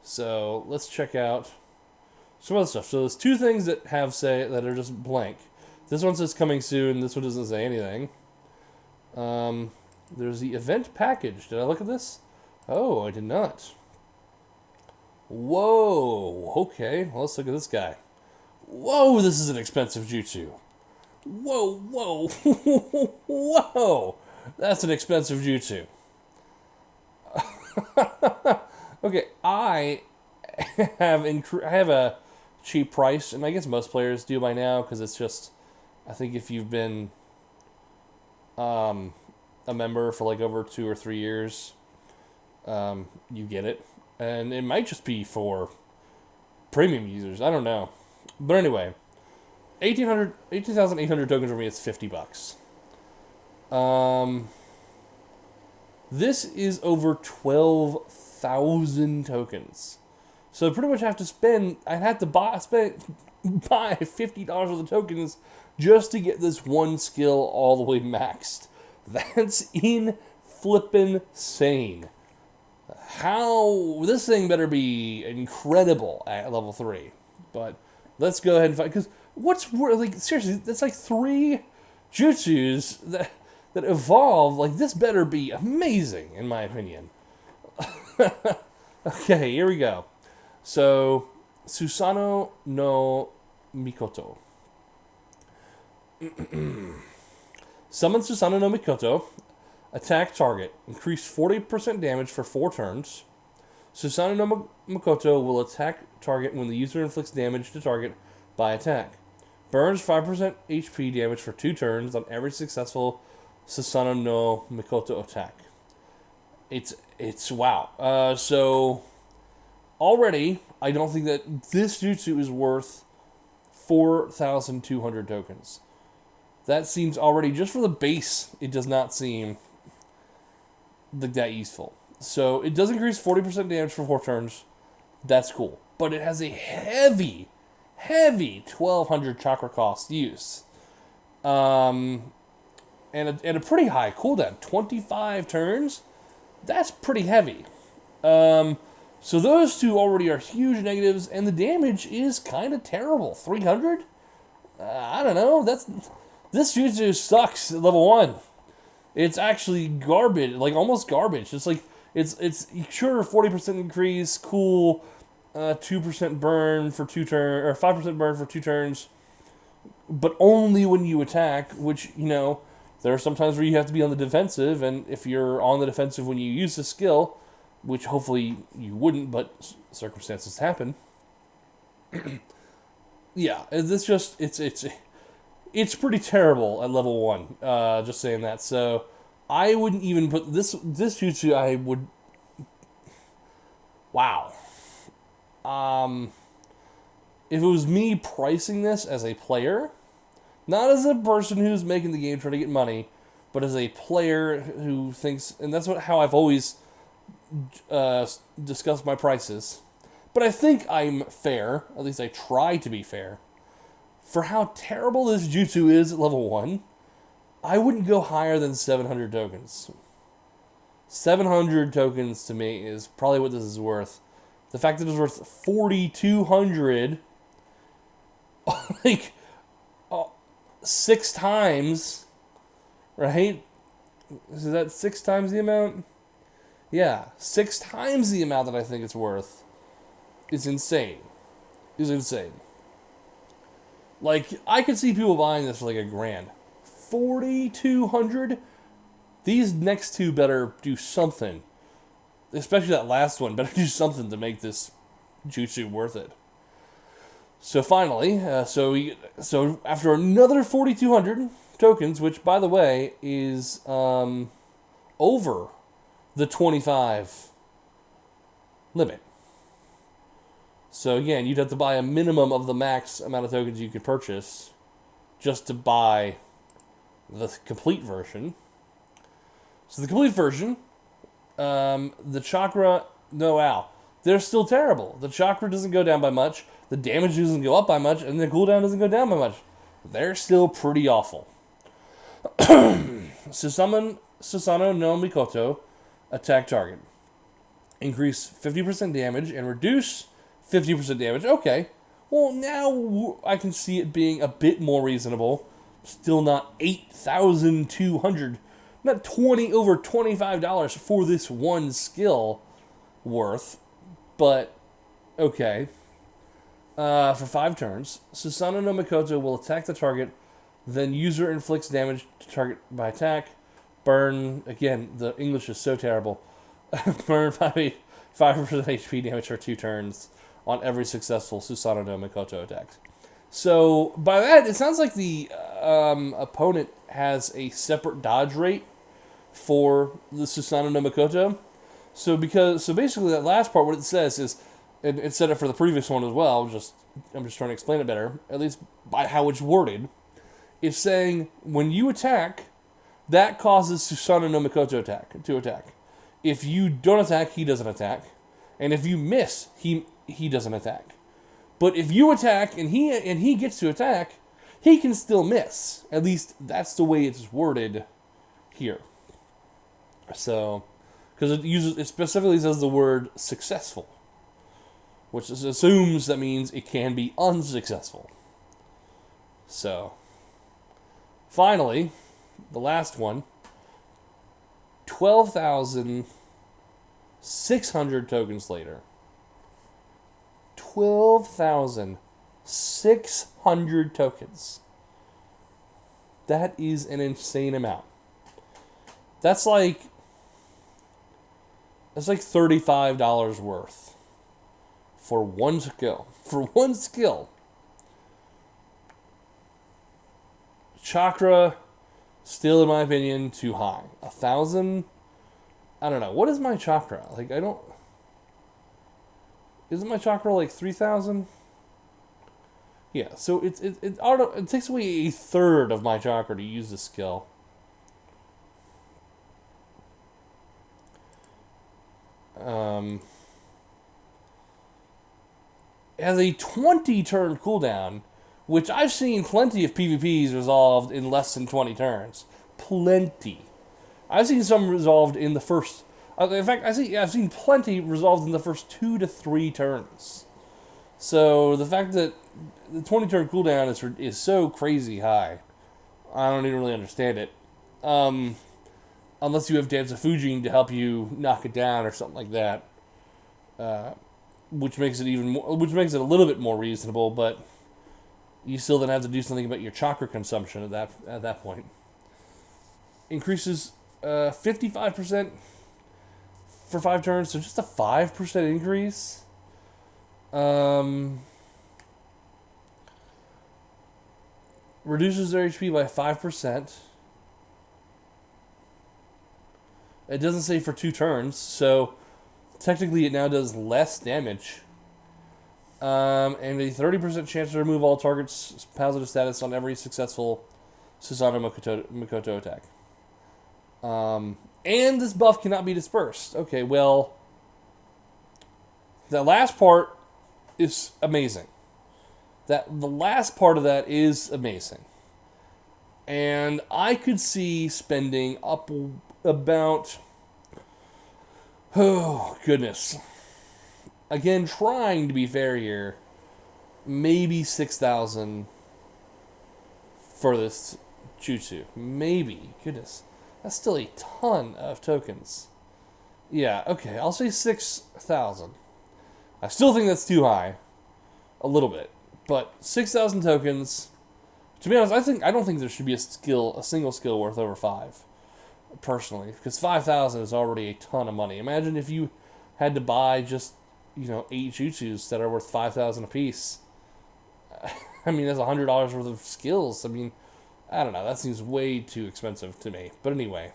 So let's check out some other stuff. So there's two things that that are just blank. This one says coming soon. This one doesn't say anything. There's the event package. Did I look at this? Oh, I did not. Whoa. Okay, well, let's look at this guy. Whoa, this is an expensive jutsu. Whoa, whoa, whoa. That's an expensive jutsu. Okay, I have a cheap price, and I guess most players do by now, because it's just, I think if you've been a member for like over 2 or 3 years, you get it. And it might just be for premium users. I don't know. But anyway, 18,800 tokens for me is $50. This is over 12,000 tokens. So I pretty much have to I'd have to buy $50 worth of tokens just to get this one skill all the way maxed. That's in-flippin' How this thing better be incredible at level 3. But let's go ahead and find, because seriously, that's like 3 jutsus that evolve. Like, this better be amazing in my opinion. Okay, here we go. So, Susanoo no Mikoto. Summon Susanoo no Mikoto. Attack target. Increase 40% damage for 4 turns. Susanoo no Mikoto will attack target when the user inflicts damage to target by attack. Burns 5% HP damage for 2 turns on every successful Susanoo no Mikoto attack. It's wow. So already, I don't think that this jutsu is worth 4,200 tokens. That seems already, just for the base, it does not seem like that useful. So it does increase 40% damage for 4 turns. That's cool. But it has a heavy 1,200 chakra cost use. And a pretty high cooldown. 25 turns? That's pretty heavy. So those two already are huge negatives, and the damage is kind of terrible. 300? I don't know. This jutsu sucks at level 1. It's actually garbage, like almost garbage. It's like it's sure 40% increase, cool, 2% burn for 2 turns, or 5% burn for 2 turns, but only when you attack. Which, there are some times where you have to be on the defensive, and if you're on the defensive when you use the skill, which hopefully you wouldn't, but circumstances happen. Yeah, it's pretty terrible at level 1. Just saying that. So I wouldn't even put this jutsu. I would. Wow. If it was me pricing this as a player, not as a person who's making the game trying to get money, but as a player who thinks, and that's how I've always discussed my prices. But I think I'm fair. At least I try to be fair. For how terrible this jutsu is at level 1, I wouldn't go higher than 700 tokens. 700 tokens to me is probably what this is worth. The fact that it's worth 4,200, like, 6 times, right? Is that 6 times the amount? Yeah, 6 times the amount that I think it's worth is insane. Like, I could see people buying this for like $1,000. 4,200? These next two better do something. Especially that last one. Better do something to make this jutsu worth it. So finally, so after another 4,200 tokens, which, by the way, is over the 25 limit. So again, you'd have to buy a minimum of the max amount of tokens you could purchase just to buy the complete version. So the complete version, the chakra, they're still terrible. The chakra doesn't go down by much, the damage doesn't go up by much, and the cooldown doesn't go down by much. They're still pretty awful. So summon Susanoo no Mikoto, attack target. Increase 50% damage and reduce 50% damage. Okay. Well, now I can see it being a bit more reasonable. Still not 8,200, not over $25 for this one skill worth, but okay. For 5 turns, Susanoo no Mikoto will attack the target, then user inflicts damage to target by attack. Burn, again, the English is so terrible. Burn 5% HP damage for 2 turns on every successful Susanoo no Mikoto attack. So, by that, it sounds like the opponent has a separate dodge rate for the Susanoo no Mikoto. So basically that last part, what it says is, and it said it for the previous one as well, I'm just trying to explain it better, at least by how it's worded. It's saying, when you attack, that causes Susanoo no Mikoto to attack. If you don't attack, he doesn't attack. And if you miss, he doesn't attack. But if you attack and he gets to attack, he can still miss. At least that's the way it's worded here. So, because it specifically says the word successful, which assumes that means it can be unsuccessful. So, finally, the last one, 12,600 tokens later. 12,600 tokens. That is an insane amount. That's like $35 worth for one skill. For one skill. Chakra, still in my opinion, too high. 1,000. I don't know. What is my chakra? Isn't my chakra like 3,000? Yeah, so it takes away a third of my chakra to use this skill. It has a 20 turn cooldown, which I've seen plenty of PvPs resolved in less than 20 turns. Plenty. I've seen some resolved in the first. In fact, I've seen plenty resolved in the first 2 to 3 turns. So the fact that the 20 turn cooldown is so crazy high, I don't even really understand it. Unless you have Dance of Fujin to help you knock it down or something like that, which makes it a little bit more reasonable. But you still then have to do something about your chakra consumption at that point. Increases 55% for 5 turns, so just a 5% increase. Reduces their HP by 5%. It doesn't say for 2 turns, so technically it now does less damage. And a 30% chance to remove all targets' positive status on every successful Susanoo Mikoto attack. And this buff cannot be dispersed. Okay, well, that last part is amazing. The last part of that is amazing. And I could see spending up about, oh goodness, again, trying to be fair here, maybe 6,000 for this jutsu. Maybe. Goodness. That's still a ton of tokens. Yeah, okay, I'll say 6,000. I still think that's too high. A little bit. But 6,000 tokens, to be honest, I don't think there should be a single skill worth over 5. Personally. Because 5,000 is already a ton of money. Imagine if you had to buy just, 8 jutsus that are worth 5,000 apiece. I mean, that's $100 worth of skills. I mean, I don't know. That seems way too expensive to me. But anyway.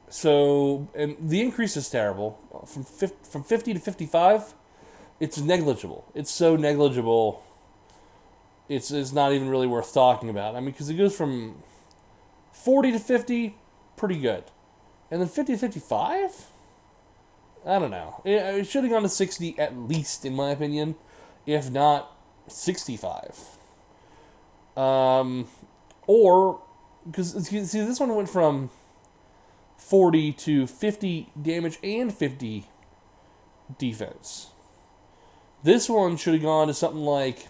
So, and the increase is terrible. From 50 to 55, it's negligible. It's so negligible, it's not even really worth talking about. I mean, because it goes from 40 to 50, pretty good. And then 50 to 55? I don't know. It should have gone to 60 at least, in my opinion. If not, 65. Or Or, because, see, this one went from 40 to 50 damage and 50 defense. This one should have gone to something like,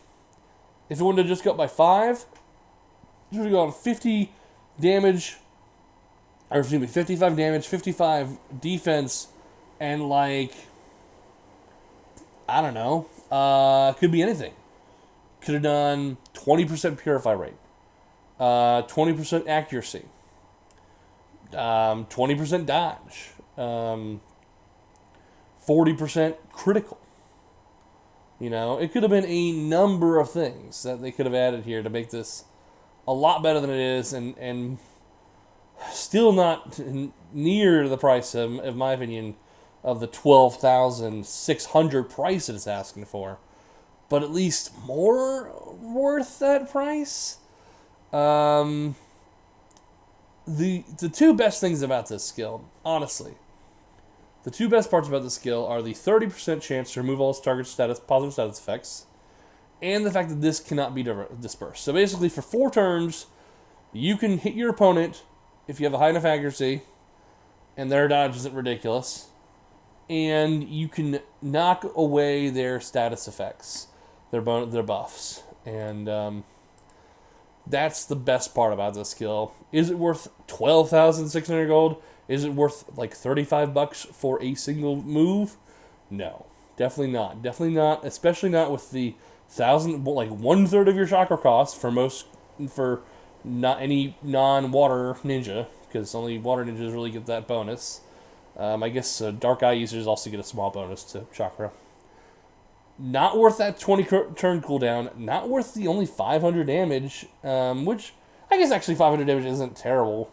if it wanted to just go up by 5, it should have gone 50 damage, or excuse me, 55 damage, 55 defense, and like, I don't know, could be anything. Could have done 20% purify rate, 20% accuracy, 20% dodge, 40% critical. You know, it could have been a number of things that they could have added here to make this a lot better than it is, and still not near the price, of my opinion, of the $12,600 price that it's asking for, but at least more worth that price. The two best things about this skill, honestly, the two best parts about this skill are the 30% chance to remove all its target positive status effects, and the fact that this cannot be dispersed. So basically, for 4 turns, you can hit your opponent if you have a high enough accuracy, and their dodge isn't ridiculous, and you can knock away their status effects, their buffs, and that's the best part about this skill. Is it worth 12,600 gold? Is it worth like $35 for a single move? No, definitely not. Definitely not. Especially not with the 1/3 of your chakra cost for not any non-water ninja, because only water ninjas really get that bonus. I guess Dark Eye users also get a small bonus to chakra. Not worth that 20 turn cooldown. Not worth the only 500 damage, which I guess actually 500 damage isn't terrible.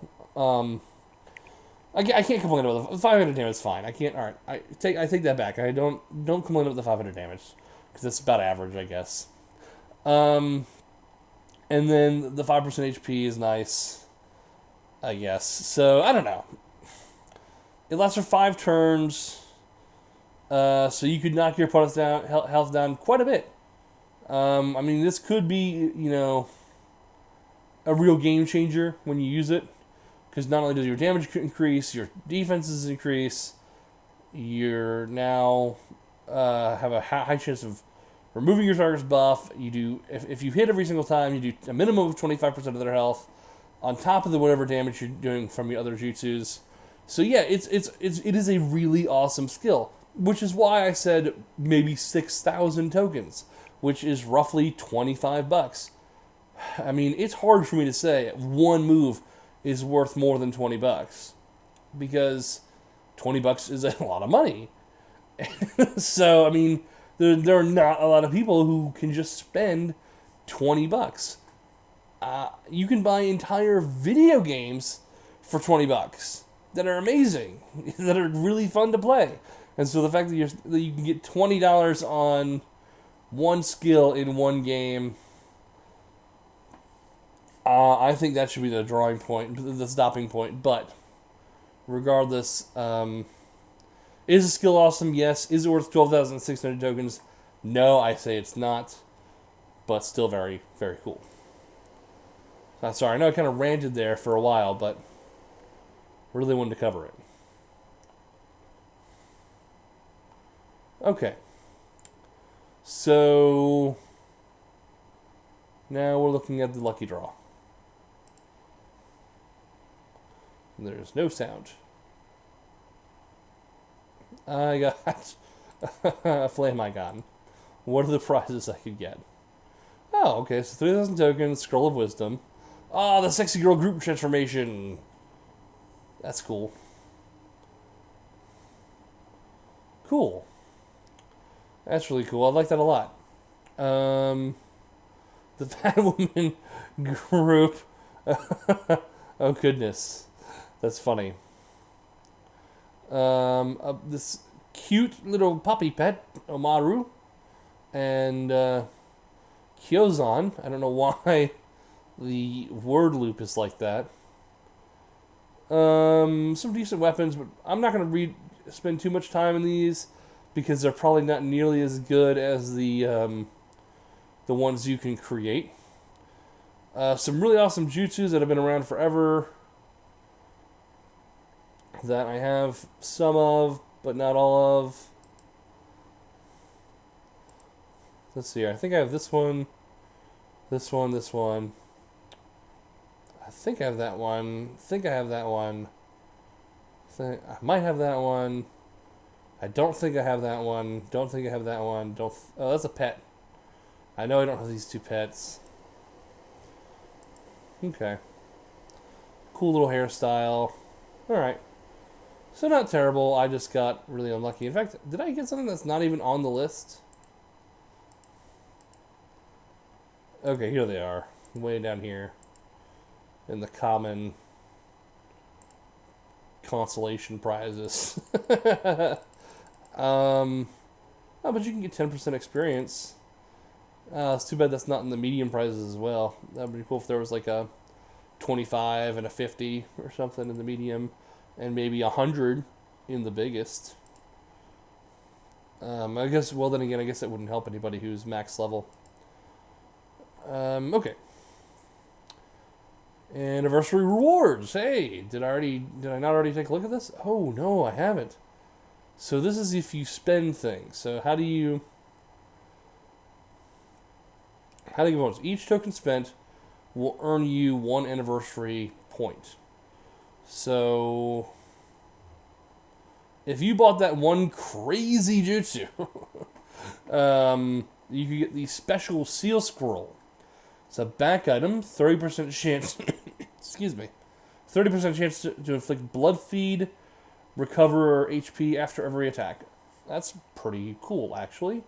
I can't complain about the 500 damage. Is fine. I can't. All right, I take that back. I don't complain about the 500 damage because it's about average, I guess. And then the 5% HP is nice, I guess. So I don't know. It lasts for 5 turns, so you could knock your opponent's health down quite a bit. I mean, this could be, a real game changer when you use it. Because not only does your damage increase, your defenses increase, you're now have a high chance of removing your target's buff. You do if you hit every single time, you do a minimum of 25% of their health, on top of the whatever damage you're doing from your other jutsus. So yeah, it is a really awesome skill, which is why I said maybe 6,000 tokens, which is roughly $25. I mean, it's hard for me to say one move is worth more than $20, because $20 is a lot of money. So, I mean, there are not a lot of people who can just spend $20. You can buy entire video games for $20 that are amazing, that are really fun to play. And so the fact that you can get $20 on one skill in one game, I think that should be the drawing point, the stopping point. But regardless, is the skill awesome? Yes. Is it worth 12,600 tokens? No, I say it's not. But still very, very cool. Sorry, I know I kind of ranted there for a while, but really wanted to cover it. Okay. So now we're looking at the lucky draw. There's no sound. I got a flame icon. What are the prizes I could get? Oh, okay, so 3,000 tokens, Scroll of Wisdom. Oh, the sexy girl group transformation. That's cool. Cool. That's really cool. I like that a lot. The Fat Woman group. Oh, goodness. That's funny. This cute little puppy pet, Omaru, and Kyozan. I don't know why the word loop is like that. Some decent weapons, but I'm not going to spend too much time in these because they're probably not nearly as good as the ones you can create. Some really awesome jutsus that have been around forever that I have some of, but not all of. Let's see here. I think I have this one, this one, this one. I think I have that one. I think I have that one. I might have that one. I don't think I have that one. Don't think I have that one. Oh, that's a pet. I know I don't have these two pets. Okay. Cool little hairstyle. Alright. So not terrible. I just got really unlucky. In fact, did I get something that's not even on the list? Okay, here they are. Way down here. In the common consolation prizes. Oh, but you can get 10% experience. It's too bad that's not in the medium prizes as well. That would be cool if there was like a 25 and a 50 or something in the medium, and maybe 100 in the biggest. I guess, well then again, I guess that wouldn't help anybody who's max level. Okay. Anniversary rewards. Hey, did I not already take a look at this? Oh no, I haven't. So this is if you spend things. So how do you get bonus? Each token spent will earn you 1 anniversary point. So if you bought that one crazy jutsu, you could get the special seal scroll. It's a back item, 30% chance. Excuse me, 30% chance to inflict blood feed, recover HP after every attack. That's pretty cool, actually.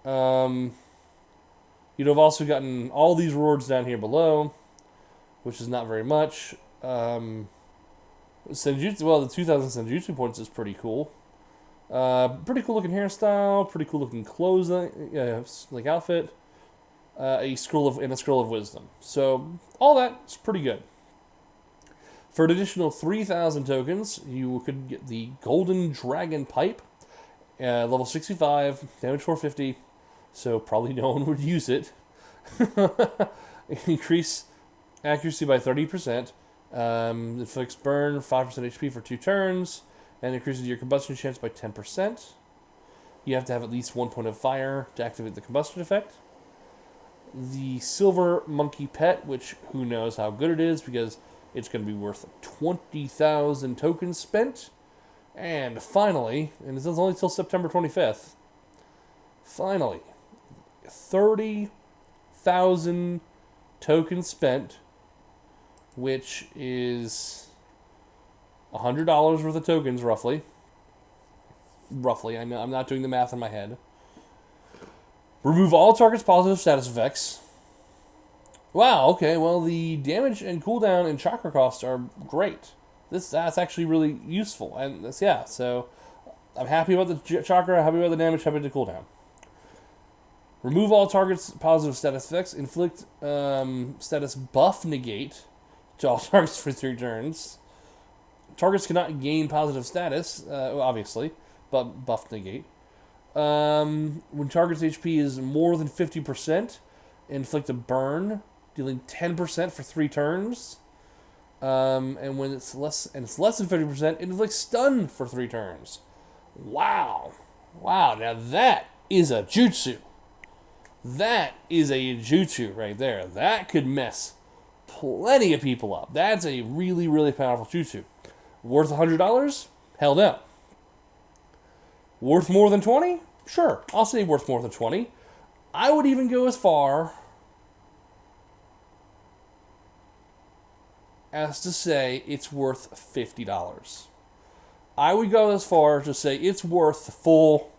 You'd have also gotten all these rewards down here below, which is not very much. Senjutsu, well, the 2,000 Senjutsu points is pretty cool. Pretty cool looking hairstyle, pretty cool looking clothes, like outfit. A scroll of wisdom. So all that's pretty good. For an additional 3,000 tokens, you could get the Golden Dragon Pipe, level 65, damage 450. So probably no one would use it. Increase accuracy by 30%. Inflicts burn 5% HP for 2 turns, and increases your combustion chance by 10%. You have to have at least 1 point of fire to activate the combustion effect. The Silver Monkey Pet, which who knows how good it is because it's going to be worth 20,000 tokens spent. And finally, and this is only till September 25th, finally, 30,000 tokens spent, which is $100 worth of tokens, roughly. Roughly, I'm not doing the math in my head. Remove all targets' positive status effects. Wow, okay, well, the damage and cooldown and chakra costs are great. That's actually really useful. And that's, yeah, so I'm happy about the chakra, happy about the damage, happy with the cooldown. Remove all targets' positive status effects. Inflict status buff negate to all targets for 3 turns. Targets cannot gain positive status, obviously, but buff negate. When target's HP is more than 50%, inflict a burn, dealing 10% for 3 turns. And when it's less than 50%, inflict stun for 3 turns. Wow, now that is a jutsu. That is a jutsu right there. That could mess plenty of people up. That's a really, really powerful jutsu. Worth $100? Hell no. Worth more than 20? Sure, I'll say worth more than 20. I would even go as far as to say it's worth $50. I would go as far as to say it's worth the full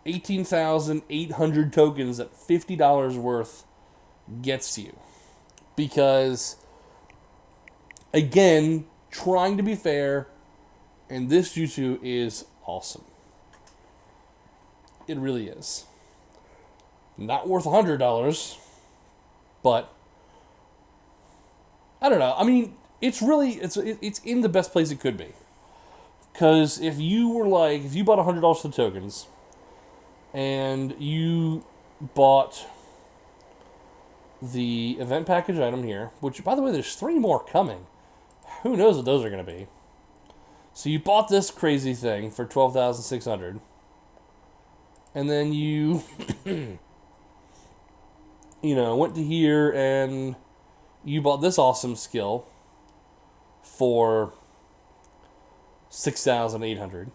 18,800 tokens that $50 worth gets you. Because, again, trying to be fair, and this jutsu is awesome. It really is. Not worth $100, but I don't know. I mean, it's in the best place it could be. Because if you bought $100 for tokens, and you bought the event package item here, which, by the way, there's 3 more coming. Who knows what those are going to be. So you bought this crazy thing for $12,600. And then you, went to here and you bought this awesome skill for $6,800.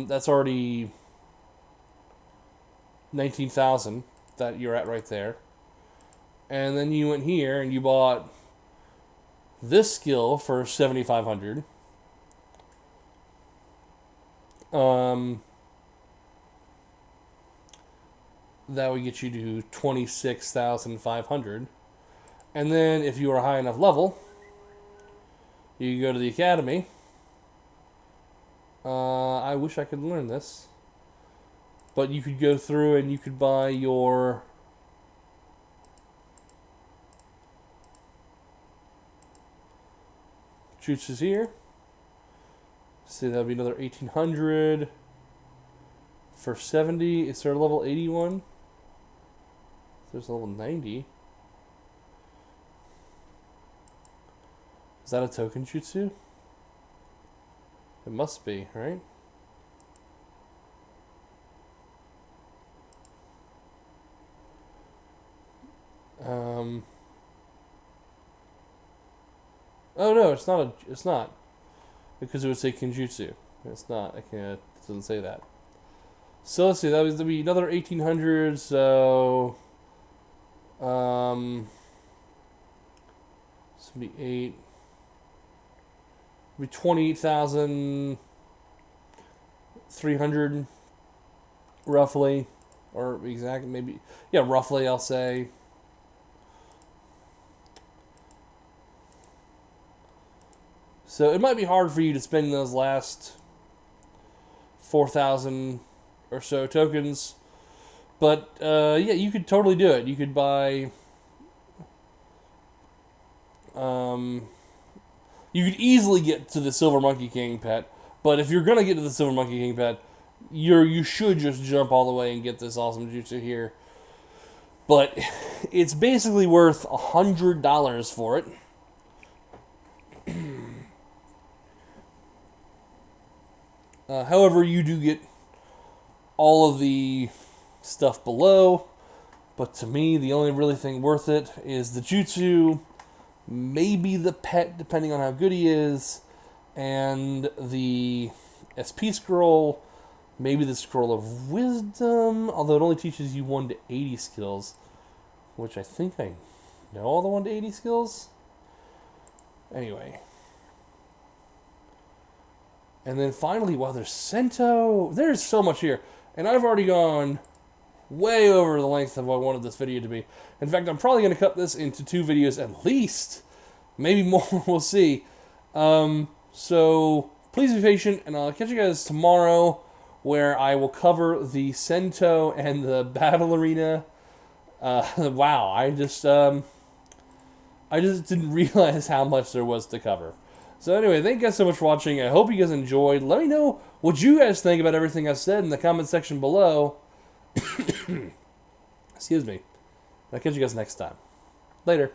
That's already 19,000 that you're at right there. And then you went here and you bought this skill for $7,500. That would get you to 26,500. And then if you are a high enough level, you can go to the academy. I wish I could learn this. But you could go through and you could buy your jutsus here. See, that would be another 1,800 for 70. Is there a level 81? There's a level 90. Is that a token jutsu? It must be, right? Oh no, it's not. It's not, because it would say Kenjutsu. It's not. I can't. It doesn't say that. So let's see. That would be another 1,800. So, 78. Be 28,300, roughly, or exactly, maybe. Yeah, roughly. I'll say. So it might be hard for you to spend those last 4,000 or so tokens, but yeah, you could totally do it. You could buy, you could easily get to the Silver Monkey King pet, but if you're gonna get to the Silver Monkey King pet, you should just jump all the way and get this awesome jutsu here. But it's basically worth $100 for it. However, you do get all of the stuff below, but to me, the only really thing worth it is the jutsu, maybe the pet, depending on how good he is, and the SP scroll, maybe the scroll of wisdom, although it only teaches you 1 to 80 skills, which I think I know all the 1 to 80 skills. Anyway. And then finally, wow, there's Sento. There's so much here. And I've already gone way over the length of what I wanted this video to be. In fact, I'm probably going to cut this into 2 videos at least. Maybe more, we'll see. So please be patient, and I'll catch you guys tomorrow, where I will cover the Sento and the Battle Arena. Wow, I just didn't realize how much there was to cover. So anyway, thank you guys so much for watching. I hope you guys enjoyed. Let me know what you guys think about everything I've said in the comment section below. Excuse me. I'll catch you guys next time. Later.